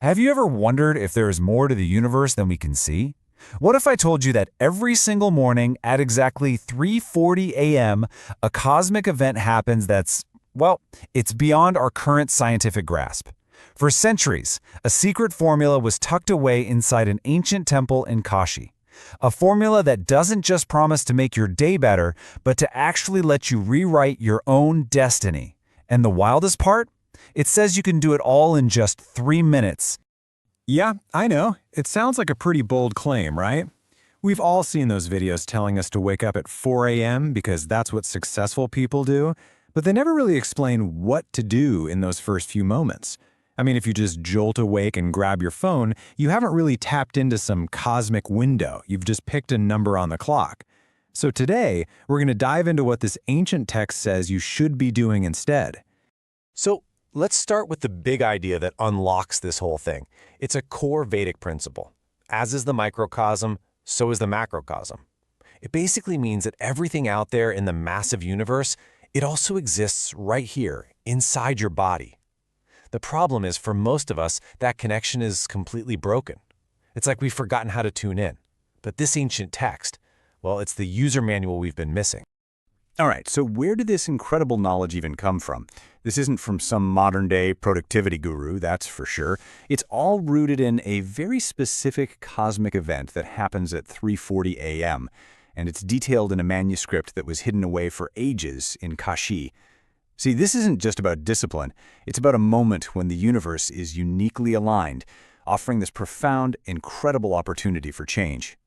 Have you ever wondered if there is more to the universe than we can see? What if I told you that every single morning at exactly 3:40 a.m., a cosmic event happens that's, well, it's beyond our current scientific grasp. For centuries, a secret formula was tucked away inside an ancient temple in Kashi. A formula that doesn't just promise to make your day better, but to actually let you rewrite your own destiny. And the wildest part? It says you can do it all in just 3 minutes. Yeah, I know. It sounds like a pretty bold claim, right? We've all seen those videos telling us to wake up at 4 a.m. because that's what successful people do, but they never really explain what to do in those first few moments. I mean, if you just jolt awake and grab your phone, you haven't really tapped into some cosmic window. You've just picked a number on the clock. So today, we're going to dive into what this ancient text says you should be doing instead. So let's start with the big idea that unlocks this whole thing. It's a core Vedic principle. As is the microcosm, so is the macrocosm. It basically means that everything out there in the massive universe, it also exists right here, inside your body. The problem is, for most of us, that connection is completely broken. It's like we've forgotten how to tune in. But this ancient text, well, it's the user manual we've been missing. All right, so where did this incredible knowledge even come from? This isn't from some modern-day productivity guru, that's for sure. It's all rooted in a very specific cosmic event that happens at 3:40 a.m., and it's detailed in a manuscript that was hidden away for ages in Kashi. See, this isn't just about discipline. It's about a moment when the universe is uniquely aligned, offering this profound, incredible opportunity for change.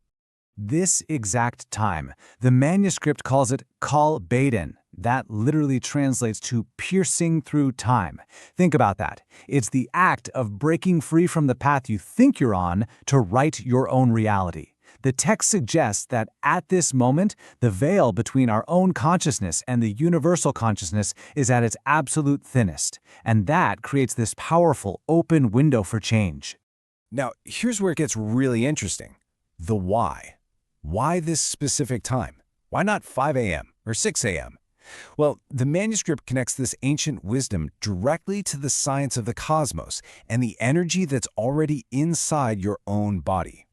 This exact time, the manuscript calls it Kal Baden. That literally translates to piercing through time. Think about that. It's the act of breaking free from the path you think you're on to write your own reality. The text suggests that at this moment, the veil between our own consciousness and the universal consciousness is at its absolute thinnest, and that creates this powerful, open window for change. Now, here's where it gets really interesting. The why. Why this specific time? Why not 5 a.m. or 6 a.m.? Well, the manuscript connects this ancient wisdom directly to the science of the cosmos and the energy that's already inside your own body.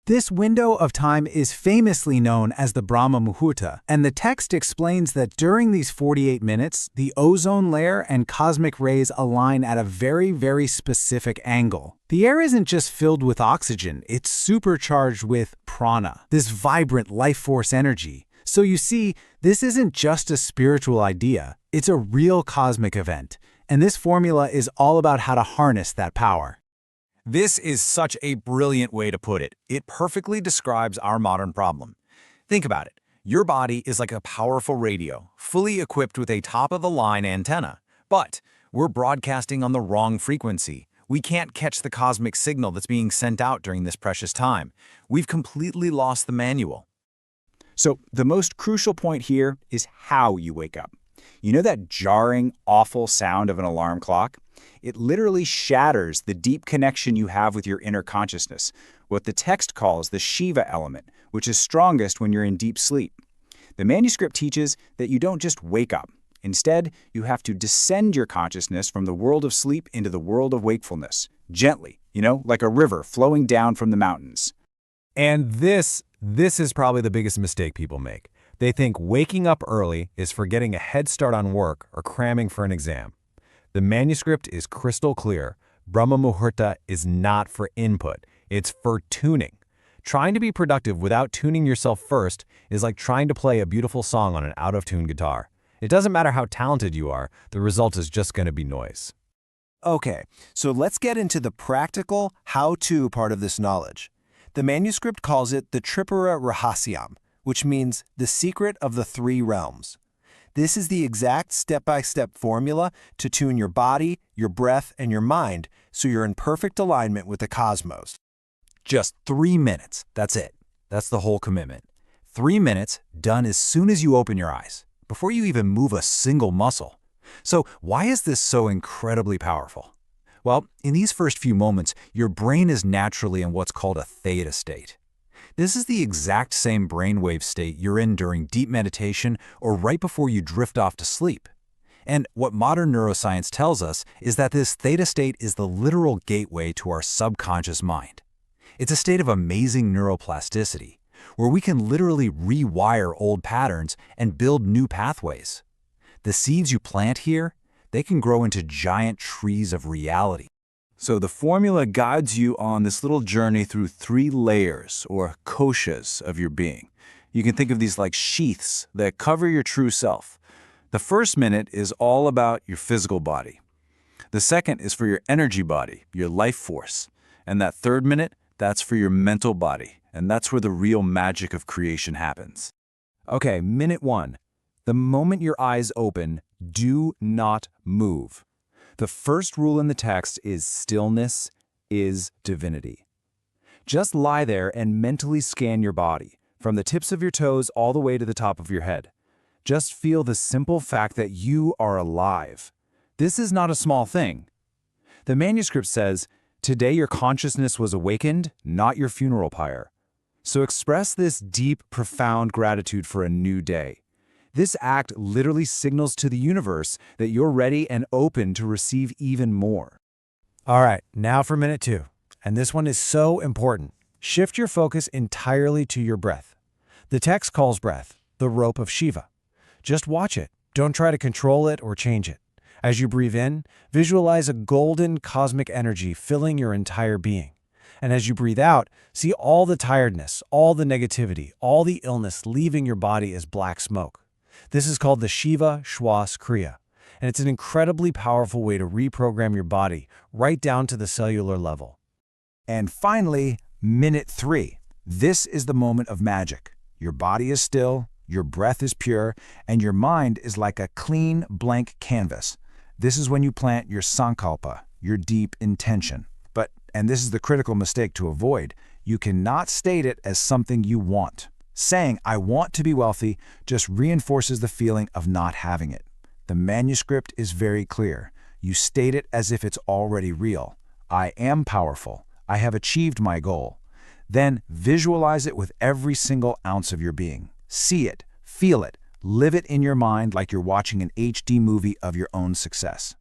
This window of time is famously known as the Brahma Muhurta, and the text explains that during these 48 minutes, the ozone layer and cosmic rays align at a very, very specific angle. The air isn't just filled with oxygen, it's supercharged with prana, this vibrant life force energy. So you see, this isn't just a spiritual idea, it's a real cosmic event, and this formula is all about how to harness that power. This is such a brilliant way to put it. It perfectly describes our modern problem. Think about it. Your body is like a powerful radio, fully equipped with a top-of-the-line antenna. But we're broadcasting on the wrong frequency. We can't catch the cosmic signal that's being sent out during this precious time. We've completely lost the manual. So the most crucial point here is how you wake up. You know that jarring, awful sound of an alarm clock? It literally shatters the deep connection you have with your inner consciousness, what the text calls the Shiva element, which is strongest when you're in deep sleep. The manuscript teaches that you don't just wake up. Instead, you have to descend your consciousness from the world of sleep into the world of wakefulness, gently, like a river flowing down from the mountains. And this is probably the biggest mistake people make. They think waking up early is for getting a head start on work or cramming for an exam. The manuscript is crystal clear. Brahma Muhurta is not for input. It's for tuning. Trying to be productive without tuning yourself first is like trying to play a beautiful song on an out-of-tune guitar. It doesn't matter how talented you are, the result is just going to be noise. Okay, so let's get into the practical how-to part of this knowledge. The manuscript calls it the Tripura Rahasyam, which means the secret of the three realms. This is the exact step-by-step formula to tune your body, your breath, and your mind so you're in perfect alignment with the cosmos. Just 3 minutes. That's it. That's the whole commitment. 3 minutes, done as soon as you open your eyes, before you even move a single muscle. So why is this so incredibly powerful? Well, in these first few moments, your brain is naturally in what's called a theta state. This is the exact same brainwave state you're in during deep meditation or right before you drift off to sleep. And what modern neuroscience tells us is that this theta state is the literal gateway to our subconscious mind. It's a state of amazing neuroplasticity, where we can literally rewire old patterns and build new pathways. The seeds you plant here, they can grow into giant trees of reality. So the formula guides you on this little journey through 3 layers, or koshas, of your being. You can think of these like sheaths that cover your true self. The first minute is all about your physical body. The second is for your energy body, your life force. And that third minute, that's for your mental body. And that's where the real magic of creation happens. Okay, minute 1. The moment your eyes open, do not move. The first rule in the text is stillness is divinity. Just lie there and mentally scan your body, from the tips of your toes all the way to the top of your head. Just feel the simple fact that you are alive. This is not a small thing. The manuscript says, "Today your consciousness was awakened, not your funeral pyre." So express this deep, profound gratitude for a new day. This act literally signals to the universe that you're ready and open to receive even more. All right, now for minute 2. And this one is so important. Shift your focus entirely to your breath. The text calls breath the rope of Shiva. Just watch it. Don't try to control it or change it. As you breathe in, visualize a golden cosmic energy filling your entire being. And as you breathe out, see all the tiredness, all the negativity, all the illness leaving your body as black smoke. This is called the Shiva Shwas Kriya, and it's an incredibly powerful way to reprogram your body right down to the cellular level. And finally, minute 3. This is the moment of magic. Your body is still, your breath is pure, and your mind is like a clean, blank canvas. This is when you plant your sankalpa, your deep intention. But, and this is the critical mistake to avoid, you cannot state it as something you want. Saying, "I want to be wealthy," just reinforces the feeling of not having it. The manuscript is very clear. You state it as if it's already real. I am powerful. I have achieved my goal. Then visualize it with every single ounce of your being. See it, feel it, live it in your mind like you're watching an HD movie of your own success.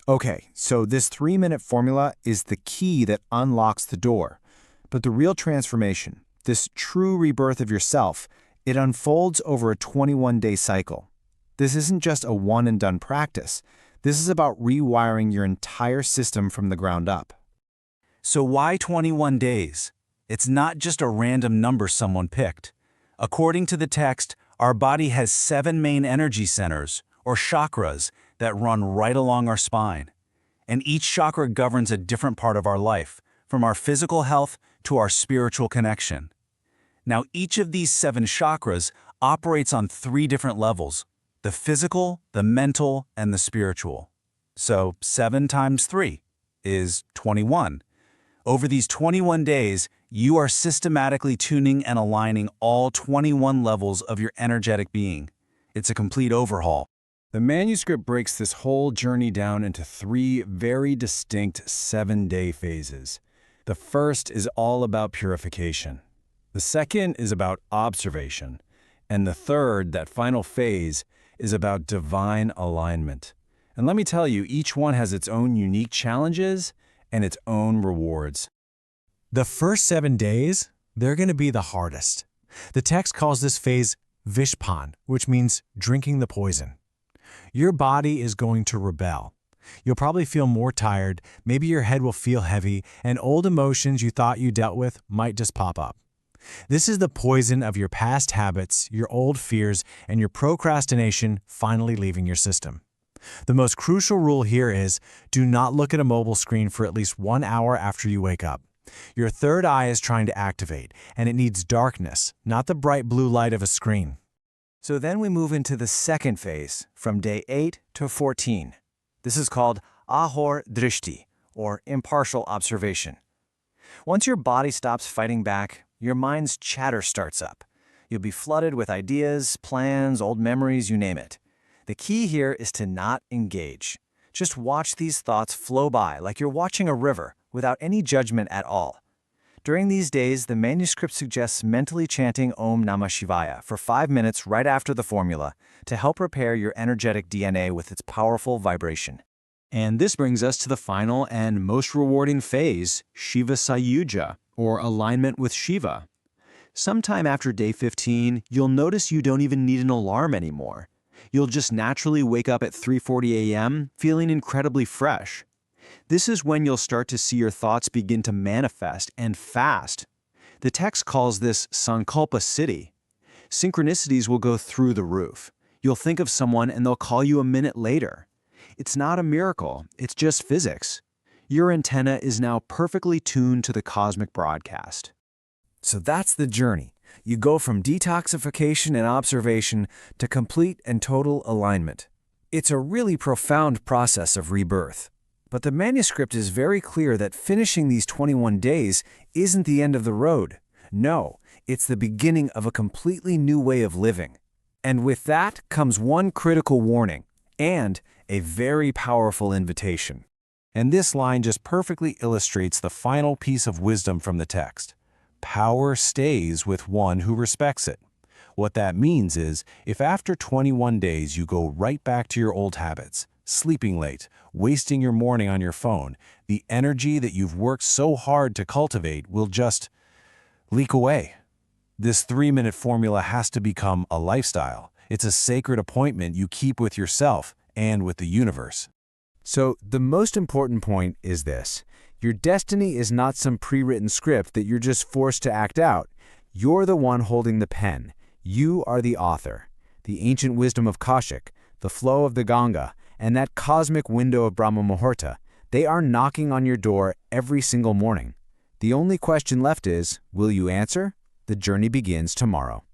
Okay, so this 3-minute formula is the key that unlocks the door. But the real transformation, this true rebirth of yourself, it unfolds over a 21-day cycle. This isn't just a one-and-done practice. This is about rewiring your entire system from the ground up. So why 21 days? It's not just a random number someone picked. According to the text, our body has 7 main energy centers, or chakras, that run right along our spine. And each chakra governs a different part of our life, from our physical health to our spiritual connection. Now, each of these 7 chakras operates on 3 different levels: the physical, the mental, and the spiritual. So 7 times 3 is 21. Over these 21 days, you are systematically tuning and aligning all 21 levels of your energetic being. It's a complete overhaul. The manuscript breaks this whole journey down into 3 very distinct 7-day phases. The first is all about purification. The second is about observation. And the third, that final phase, is about divine alignment. And let me tell you, each one has its own unique challenges and its own rewards. The first 7 days, they're going to be the hardest. The text calls this phase Vishpan, which means drinking the poison. Your body is going to rebel. You'll probably feel more tired, maybe your head will feel heavy, and old emotions you thought you dealt with might just pop up. This is the poison of your past habits, your old fears, and your procrastination finally leaving your system. The most crucial rule here is do not look at a mobile screen for at least 1 hour after you wake up. Your third eye is trying to activate, and it needs darkness, not the bright blue light of a screen. So then we move into the second phase, from day 8 to 14. This is called Ahor Drishti, or impartial observation. Once your body stops fighting back, your mind's chatter starts up. You'll be flooded with ideas, plans, old memories, you name it. The key here is to not engage. Just watch these thoughts flow by like you're watching a river without any judgment at all. During these days, the manuscript suggests mentally chanting Om Namah Shivaya for 5 minutes right after the formula to help repair your energetic DNA with its powerful vibration. And this brings us to the final and most rewarding phase, Shiva Sayuja, or alignment with Shiva. Sometime after day 15, you'll notice you don't even need an alarm anymore. You'll just naturally wake up at 3:40 a.m. feeling incredibly fresh. This is when you'll start to see your thoughts begin to manifest and fast. The text calls this Sankalpa Siddhi. Synchronicities will go through the roof. You'll think of someone and they'll call you a minute later. It's not a miracle, it's just physics. Your antenna is now perfectly tuned to the cosmic broadcast. So that's the journey. You go from detoxification and observation to complete and total alignment. It's a really profound process of rebirth. But the manuscript is very clear that finishing these 21 days isn't the end of the road. No, it's the beginning of a completely new way of living. And with that comes one critical warning and a very powerful invitation. And this line just perfectly illustrates the final piece of wisdom from the text. Power stays with one who respects it. What that means is, if after 21 days you go right back to your old habits, sleeping late, wasting your morning on your phone, the energy that you've worked so hard to cultivate will just leak away. This 3-minute formula has to become a lifestyle. It's a sacred appointment you keep with yourself and with the universe. So the most important point is this. Your destiny is not some pre-written script that you're just forced to act out. You're the one holding the pen. You are the author. The ancient wisdom of Kaushik, the flow of the Ganga, and that cosmic window of Brahma Muhurta, they are knocking on your door every single morning. The only question left is, will you answer? The journey begins tomorrow.